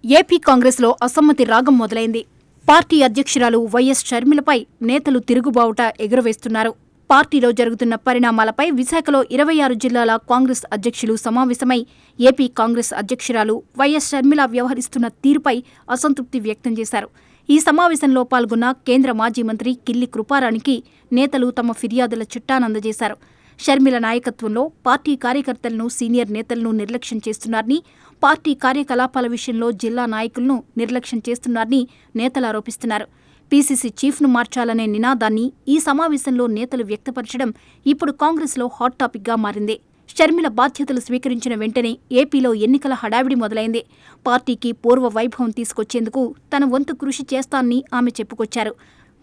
AP కాంగ్రెస్లో అసమ్మతి రాగం మొదలైంది. పార్టీ అధ్యక్షురాలు వైఎస్ షర్మిలపై నేతలు తిరుగుబావుట ఎగురవేస్తున్నారు. పార్టీలో జరుగుతున్న పరిణామాలపై విశాఖలో 26 జిల్లాల కాంగ్రెస్ అధ్యక్షులు సమావేశమై ఏపీ కాంగ్రెస్ అధ్యక్షురాలు వైఎస్ షర్మిల వ్యవహరిస్తున్న తీరుపై అసంతృప్తి వ్యక్తం చేశారు. ఈ సమావేశంలో పాల్గొన్న కేంద్ర మాజీ మంత్రి కిల్లి కృపారాణికి నేతలు తమ ఫిర్యాదుల చిట్టానందజేశారు. షర్మిల నాయకత్వంలో పార్టీ కార్యకర్తలను, సీనియర్ నేతలను నిర్లక్ష్యం చేస్తున్నారని, పార్టీ కార్యకలాపాల విషయంలో జిల్లా నాయకులను నిర్లక్ష్యం చేస్తున్నారని నేతలు ఆరోపిస్తున్నారు. పీసీసీ చీఫ్ను మార్చాలనే నినాదాన్ని ఈ సమావేశంలో నేతలు వ్యక్తపరచడం ఇప్పుడు కాంగ్రెస్లో హాట్ టాపిక్గా మారింది. షర్మిల బాధ్యతలు స్వీకరించిన వెంటనే ఏపీలో ఎన్నికల హడావిడి మొదలైంది. పార్టీకి పూర్వ వైభవం తీసుకొచ్చేందుకు తన వంతు కృషి చేస్తానని ఆమె చెప్పుకొచ్చారు.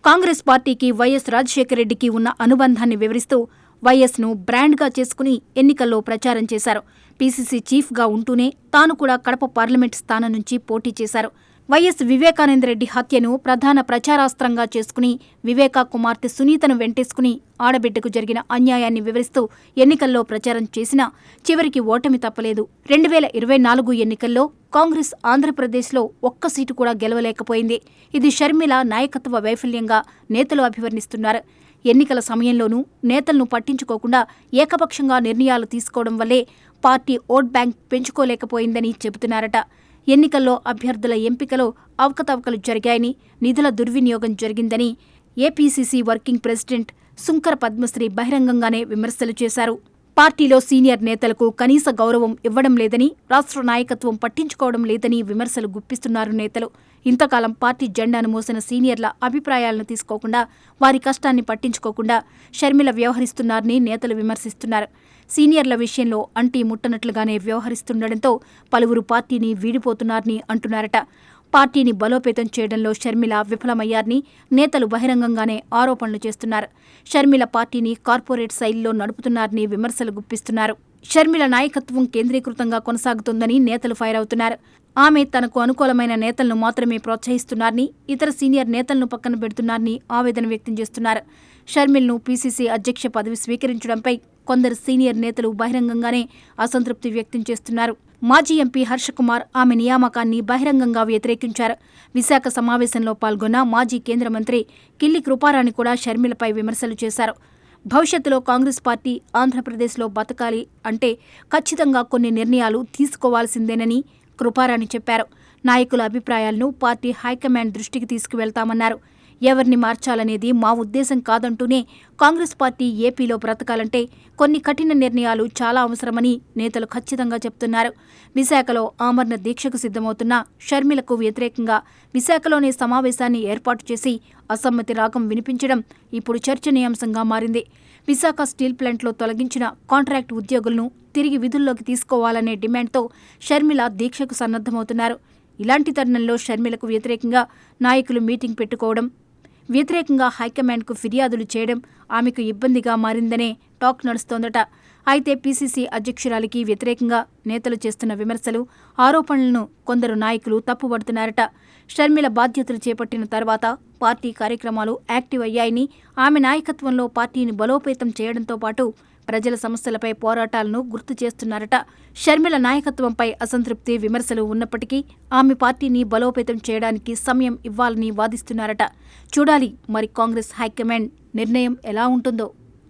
కాంగ్రెస్ పార్టీకి వైఎస్ రాజశేఖరరెడ్డికి ఉన్న అనుబంధాన్ని వివరిస్తూ వైఎస్ను బ్రాండ్గా చేసుకుని ఎన్నికల్లో ప్రచారం చేశారు. పీసీసీ చీఫ్గా ఉంటూనే తాను కూడా కడప పార్లమెంట్ స్థానం నుంచి పోటీ చేశారు. వైఎస్ వివేకానందరెడ్డి హత్యను ప్రధాన ప్రచారాస్త్రంగా చేసుకుని వివేకా కుమార్తె సునీతను వెంటేసుకుని ఆడబిడ్డకు జరిగిన అన్యాయాన్ని వివరిస్తూ ఎన్నికల్లో ప్రచారం చేసినా చివరికి ఓటమి తప్పలేదు. 2024 ఎన్నికల్లో కాంగ్రెస్ ఆంధ్రప్రదేశ్లో ఒక్క సీటు కూడా గెలవలేకపోయింది. ఇది షర్మిల నాయకత్వ వైఫల్యంగా నేతలు అభివర్ణిస్తున్నారు. ఎన్నికల సమయంలోనూ నేతలను పట్టించుకోకుండా ఏకపక్షంగా నిర్ణయాలు తీసుకోవడం వల్లే పార్టీ ఓట్ బ్యాంక్ పెంచుకోలేకపోయిందని చెబుతున్నారట. ఎన్నికల్లో అభ్యర్థుల ఎంపికలో అవకతవకలు జరిగాయని, నిధుల దుర్వినియోగం జరిగిందని ఏపీసీసీ వర్కింగ్ ప్రెసిడెంట్ సుంకర పద్మశ్రీ బహిరంగంగానే విమర్శలు చేశారు. పార్టీలో సీనియర్ నేతలకు కనీస గౌరవం ఇవ్వడం లేదని, రాష్ట్ర నాయకత్వం పట్టించుకోవడం లేదని విమర్శలు గుప్పిస్తున్నారు నేతలు. ఇంతకాలం పార్టీ జెండాను మోసిన సీనియర్ల అభిప్రాయాలను తీసుకోకుండా, వారి కష్టాన్ని పట్టించుకోకుండా షర్మిల వ్యవహరిస్తున్నారని నేతలు విమర్శిస్తున్నారు. సీనియర్ల విషయంలో అంటీ ముట్టనట్లుగానే వ్యవహరిస్తుండటంతో పలువురు పార్టీని వీడిపోతున్నారని అంటున్నారట. పార్టీని బలోపేతం చేయడంలో షర్మిల విఫలమయ్యారని నేతలు బహిరంగంగానే ఆరోపణలు చేస్తున్నారు. షర్మిల పార్టీని కార్పొరేట్ శైలిలో నడుపుతున్నారని విమర్శలు గుప్పిస్తున్నారు. షర్మిల నాయకత్వం కేంద్రీకృతంగా కొనసాగుతోందని నేతలు ఫైర్ అవుతున్నారు. ఆమె తనకు అనుకూలమైన నేతలను మాత్రమే ప్రోత్సహిస్తున్నారని, ఇతర సీనియర్ నేతలను పక్కన పెడుతున్నారని ఆవేదన వ్యక్తం చేస్తున్నారు. షర్మిల్ను పీసీసీ అధ్యక్ష పదవి స్వీకరించడంపై కొందరు సీనియర్ నేతలు బహిరంగంగానే అసంతృప్తి వ్యక్తం చేస్తున్నారు. మాజీ ఎంపీ హర్షకుమార్ ఆమె నియామకాన్ని బహిరంగంగా వ్యతిరేకించారు. విశాఖ సమావేశంలో పాల్గొన్న మాజీ కేంద్ర మంత్రి కిల్లి కృపారాణి కూడా షర్మిలపై విమర్శలు చేశారు. భవిష్యత్తులో కాంగ్రెస్ పార్టీ ఆంధ్రప్రదేశ్లో బతకాలి అంటే ఖచ్చితంగా కొన్ని నిర్ణయాలు తీసుకోవాల్సిందేనని కృపారాణి చెప్పారు. నాయకుల అభిప్రాయాలను పార్టీ హైకమాండ్ దృష్టికి తీసుకువెళ్తామన్నారు. ఎవరిని మార్చాలనేది మా ఉద్దేశం కాదంటూనే కాంగ్రెస్ పార్టీ ఏపీలో బ్రతకాలంటే కొన్ని కఠిన నిర్ణయాలు చాలా అవసరమని నేతలు ఖచ్చితంగా చెప్తున్నారు. విశాఖలో ఆమరణ దీక్షకు సిద్ధమవుతున్న షర్మిలకు వ్యతిరేకంగా విశాఖలోనే సమావేశాన్ని ఏర్పాటు చేసి అసమ్మతి రాగం వినిపించడం ఇప్పుడు చర్చనీయాంశంగా మారింది. విశాఖ స్టీల్ ప్లాంట్లో తొలగించిన కాంట్రాక్ట్ ఉద్యోగులను తిరిగి విధుల్లోకి తీసుకోవాలనే డిమాండ్తో షర్మిల దీక్షకు సన్నద్ధమవుతున్నారు. ఇలాంటి తరుణంలో షర్మిలకు వ్యతిరేకంగా నాయకులు మీటింగ్ పెట్టుకోవడం, వ్యతిరేకంగా హైకమాండ్కు ఫిర్యాదులు చేయడం ఆమెకు ఇబ్బందిగా మారిందనే టాక్ నడుస్తోందట. అయితే పీసీసీ అధ్యక్షురాలికి వ్యతిరేకంగా నేతలు చేస్తున్న విమర్శలు, ఆరోపణలను కొందరు నాయకులు తప్పుపడుతున్నారట. షర్మిల బాధ్యతలు చేపట్టిన తర్వాత పార్టీ కార్యక్రమాలు యాక్టివ్ అయ్యాయని, ఆమె నాయకత్వంలో పార్టీని బలోపేతం చేయడంతో పాటు ప్రజల సమస్యలపై పోరాటాలను గుర్తు చేస్తున్నారట. షర్మిల నాయకత్వంపై అసంతృప్తి, విమర్శలు ఉన్నప్పటికీ ఆమె పార్టీని బలోపేతం చేయడానికి సమయం ఇవ్వాలని వాదిస్తున్నారట. చూడాలి మరి కాంగ్రెస్ హైకమాండ్ నిర్ణయం ఎలా ఉంటుందో.